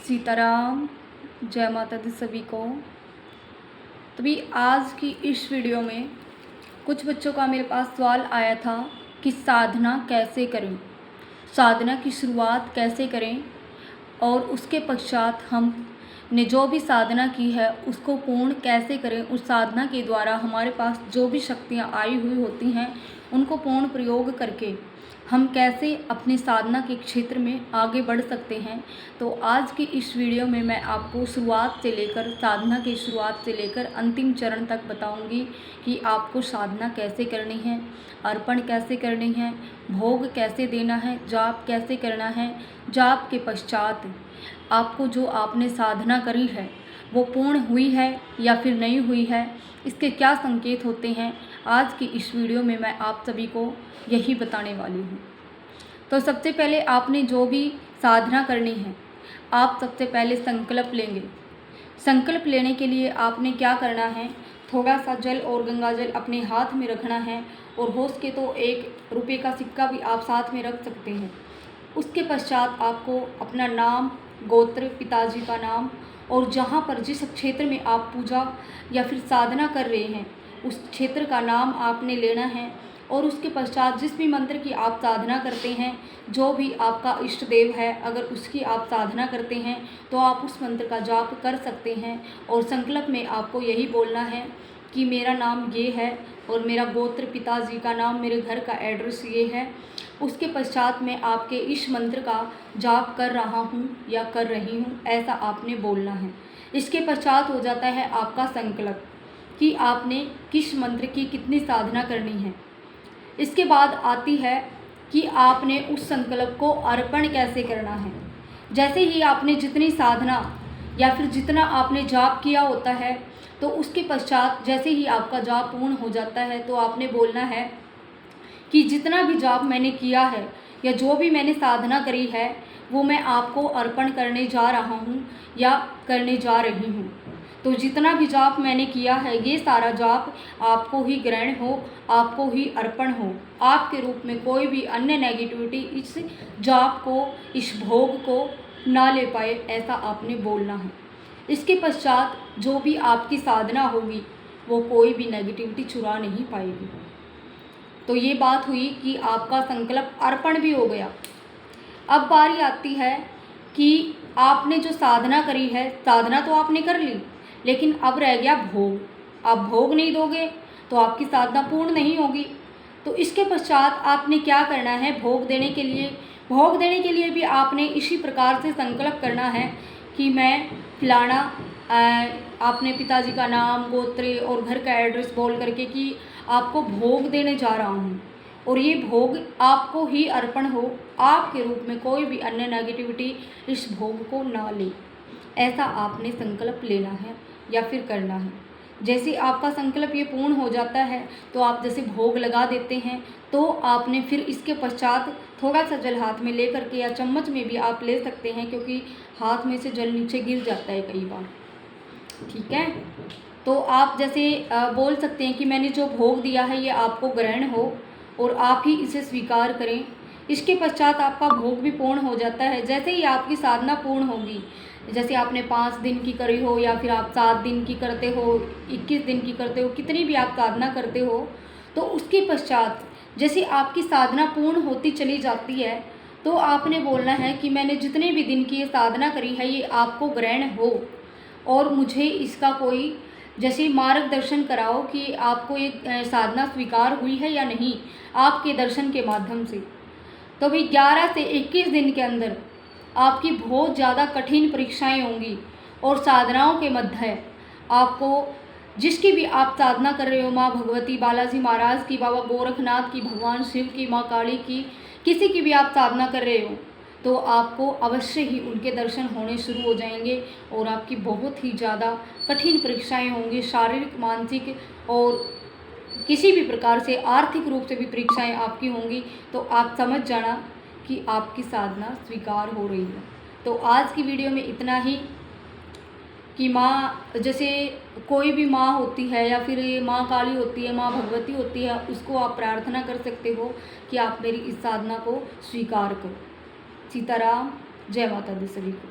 सीताराम, जय माता दी सभी को। तभी आज की इस वीडियो में कुछ बच्चों का मेरे पास सवाल आया था कि साधना कैसे करें, साधना की शुरुआत कैसे करें और उसके पश्चात हमने जो भी साधना की है उसको पूर्ण कैसे करें। उस साधना के द्वारा हमारे पास जो भी शक्तियाँ आई हुई होती हैं उनको पूर्ण प्रयोग करके हम कैसे अपनी साधना के क्षेत्र में आगे बढ़ सकते हैं। तो आज की इस वीडियो में मैं आपको शुरुआत से लेकर साधना की शुरुआत से लेकर अंतिम चरण तक बताऊंगी कि आपको साधना कैसे करनी है, अर्पण कैसे करनी है, भोग कैसे देना है, जाप कैसे करना है, जाप के पश्चात आपको जो आपने साधना करी है वो पूर्ण हुई है या फिर नहीं हुई है, इसके क्या संकेत होते हैं, आज की इस वीडियो में मैं आप सभी को यही बताने वाली हूँ। तो सबसे पहले आपने जो भी साधना करनी है, आप सबसे पहले संकल्प लेंगे। संकल्प लेने के लिए आपने क्या करना है, थोड़ा सा जल और गंगा जल अपने हाथ में रखना है और हो सके तो 1 रुपये का सिक्का भी आप साथ में रख सकते हैं। उसके पश्चात आपको अपना नाम, गोत्र, पिताजी का नाम और जहाँ पर जिस क्षेत्र में आप पूजा या फिर साधना कर रहे हैं उस क्षेत्र का नाम आपने लेना है। और उसके पश्चात जिस भी मंत्र की आप साधना करते हैं, जो भी आपका इष्ट देव है, अगर उसकी आप साधना करते हैं तो आप उस मंत्र का जाप कर सकते हैं। और संकल्प में आपको यही बोलना है कि मेरा नाम ये है और मेरा गोत्र, पिताजी का नाम, मेरे घर का एड्रेस ये है। उसके पश्चात मैं आपके इस मंत्र का जाप कर रहा हूँ या कर रही हूँ, ऐसा आपने बोलना है। इसके पश्चात हो जाता है आपका संकल्प कि आपने किस मंत्र की कितनी साधना करनी है। इसके बाद आती है कि आपने उस संकल्प को अर्पण कैसे करना है। जैसे ही आपने जितनी साधना या फिर जितना आपने जाप किया होता है तो उसके पश्चात जैसे ही आपका जाप पूर्ण हो जाता है तो आपने बोलना है कि जितना भी जाप मैंने किया है या जो भी मैंने साधना करी है वो मैं आपको अर्पण करने जा रहा हूँ या करने जा रही हूँ। तो जितना भी जाप मैंने किया है ये सारा जाप आपको ही ग्रहण हो, आपको ही अर्पण हो। आपके रूप में कोई भी अन्य नेगेटिविटी इस जाप को, इस भोग को ना ले पाए, ऐसा आपने बोलना है। इसके पश्चात जो भी आपकी साधना होगी वो कोई भी नेगेटिविटी चुरा नहीं पाएगी। तो ये बात हुई कि आपका संकल्प अर्पण भी हो गया। अब बारी आती है कि आपने जो साधना करी है, साधना तो आपने कर ली, लेकिन अब रह गया भोग। आप भोग नहीं दोगे तो आपकी साधना पूर्ण नहीं होगी। तो इसके पश्चात आपने क्या करना है, भोग देने के लिए भी आपने इसी प्रकार से संकल्प करना है कि मैं फलाना, आपने पिताजी का नाम, गोत्र और घर का एड्रेस बोल करके कि आपको भोग देने जा रहा हूँ और ये भोग आपको ही अर्पण हो, आपके रूप में कोई भी अन्य नेगेटिविटी इस भोग को ना ले, ऐसा आपने संकल्प लेना है या फिर करना है। जैसे आपका संकल्प ये पूर्ण हो जाता है तो आप जैसे भोग लगा देते हैं तो आपने फिर इसके पश्चात थोड़ा सा जल हाथ में ले करके या चम्मच में भी आप ले सकते हैं, क्योंकि हाथ में से जल नीचे गिर जाता है कई बार, ठीक है। तो आप जैसे बोल सकते हैं कि मैंने जो भोग दिया है ये आपको ग्रहण हो और आप ही इसे स्वीकार करें। इसके पश्चात आपका भोग भी पूर्ण हो जाता है। जैसे ही आपकी साधना पूर्ण होगी, जैसे आपने 5 दिन की करी हो या फिर आप 7 दिन की करते हो, 21 दिन की करते हो, कितनी भी आप साधना करते हो, तो उसके पश्चात जैसे आपकी साधना पूर्ण होती चली जाती है तो आपने बोलना है कि मैंने जितने भी दिन की ये साधना करी है ये आपको ग्रहण हो और मुझे इसका कोई जैसे मार्गदर्शन कराओ कि आपको ये साधना स्वीकार हुई है या नहीं, आपके दर्शन के माध्यम से। तो भी 11 से 21 दिन के अंदर आपकी बहुत ज़्यादा कठिन परीक्षाएं होंगी और साधनाओं के मध्य आपको जिसकी भी आप साधना कर रहे हो, माँ भगवती, बालाजी महाराज की, बाबा गोरखनाथ की, भगवान शिव की, माँ काली की, किसी की भी आप साधना कर रहे हो तो आपको अवश्य ही उनके दर्शन होने शुरू हो जाएंगे और आपकी बहुत ही ज़्यादा कठिन परीक्षाएं होंगी, शारीरिक, मानसिक और किसी भी प्रकार से आर्थिक रूप से भी परीक्षाएं आपकी होंगी। तो आप समझ जाना कि आपकी साधना स्वीकार हो रही है। तो आज की वीडियो में इतना ही कि माँ, जैसे कोई भी माँ होती है या फिर माँ काली होती है, माँ भगवती होती है, उसको आप प्रार्थना कर सकते हो कि आप मेरी इस साधना को स्वीकार करो। सीताराम, जय माता दी सभी को।